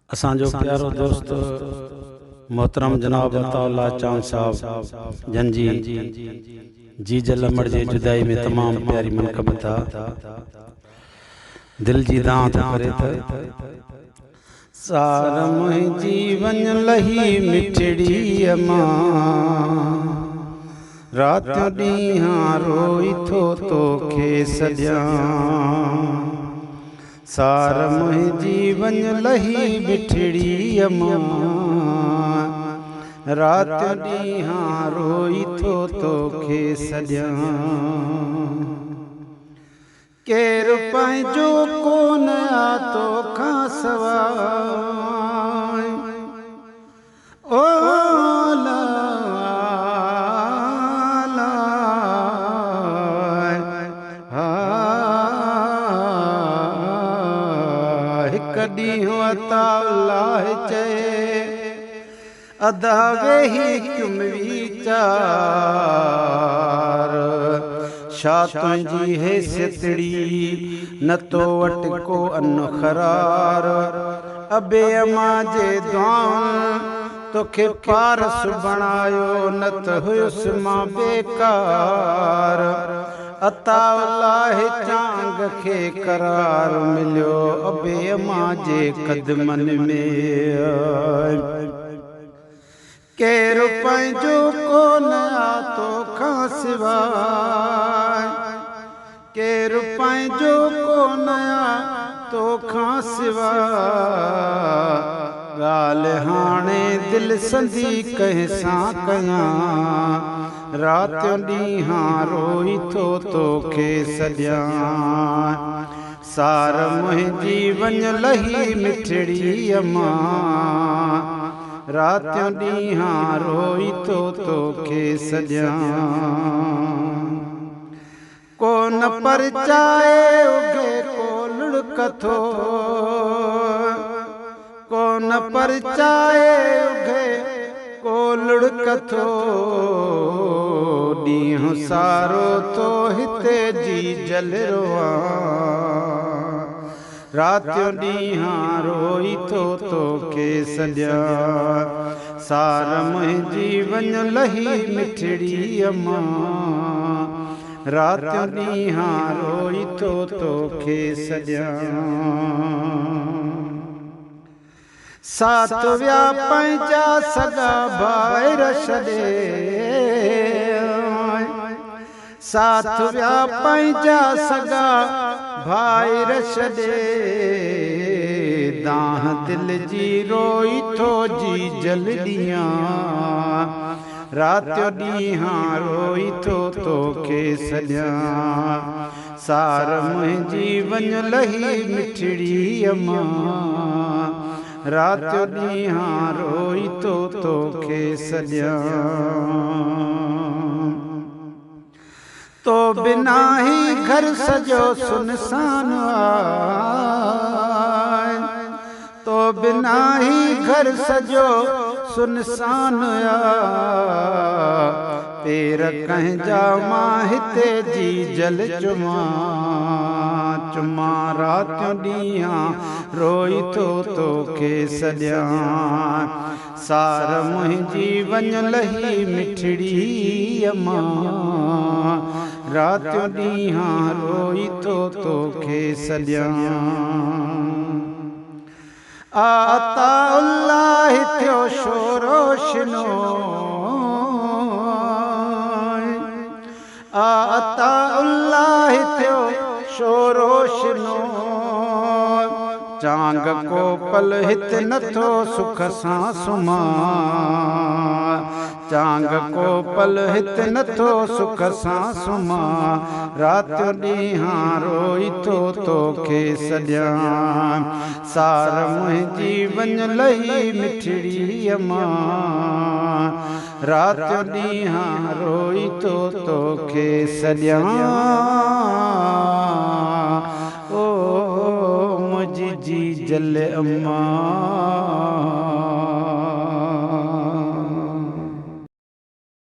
असांजो प्यारो दोस्त मोहतरम जनाब अताउल्लाह चांद साहब जंजी जी जलमड़ जे जुदाई में तमाम प्यारी मनक़ब था दिल जी दां करे सार मुंहिंजी वञ लही मिठड़ी अमां रात ॾींहां रोई थो तोखे सॼां सार मुंहिंजी वञ लही मिठड़ी अमां रात ॾींहां रोई थो तोखे सॼां केरु पंहिंजो कोन आ तोखां सवाइ ओ ला ला हिकु ॾींहुं अताउल्लाह चए अदा वेही क्युम वीचार छा तुंहिंजी हैसियतड़ी न तो वटि को अन ख़रार अबे अमां जे दुआउनि तोखे पारस बणायो न त हुयुसि मां बेकार अताउल्लाह चांग खे करार मिलियो अबे अमां जे क़दमनि में केरु पंहिंजो कोन आ तोखां सिवाइ केरु पंहिंजो कोन आ तोखां सिवाइ ॻाल्हि हाणे दिलि संधी कंहिंसां कयां रात ॾींहां रोई थो तोखे सॼां सार मुंहिंजी वञ लही मिठड़ी अमां रात ॾींहां रोई थो तोखे सॼां कोन परचाए उगे को लुड़कथो कोन परचाए उगे को लुड़कथो ॾींहुं सारो तो हिते जी जल रोआं रात ॾींहां रोई थो तोखे सॼां सार मुंहिंजी वञ लही मिठड़ी अमां रात ॾींहां रोई थो तोखे सॼां साथ विया पंहिंजा सॻा भाइर छॾे साथ विया पंहिंजा सॻा भाइर छॾे दाह दिल जी रोई थो जी जल ॾियां रात ॾींहां रोई थो तोखे सॼां सार मुंहिंजी वञ लही मिठड़ी अमां रात ॾींहां रोई थो तोखे सॼां तो बिना ही घर सजो सुनसान आए तो बिना ही घर सजो सुनसान आ पेर कंहिंजा मां हिते जी जल चुमां चुमां रात ॾींहां रोई थो तोखे सॼां सार मुंहिंजी वञ लही मिठड़ी अमां रात ॾींहां रोई थो तोखे सॼां अताउल्लाह थियो शोरोशनो अताउल्लाह थियो शोरोशनो चांग को पल हित नथो सुख सां सुम्हां चांग को पल हित नथो सुख सां सुम्हां रात ॾींहां रोई थो तोखे सॼां सार मुंहिंजी वञ लही मिठड़ी अमां रात ॾींहां रोई थो तोखे सॼां ओ मुंहिंजी जी जल अमां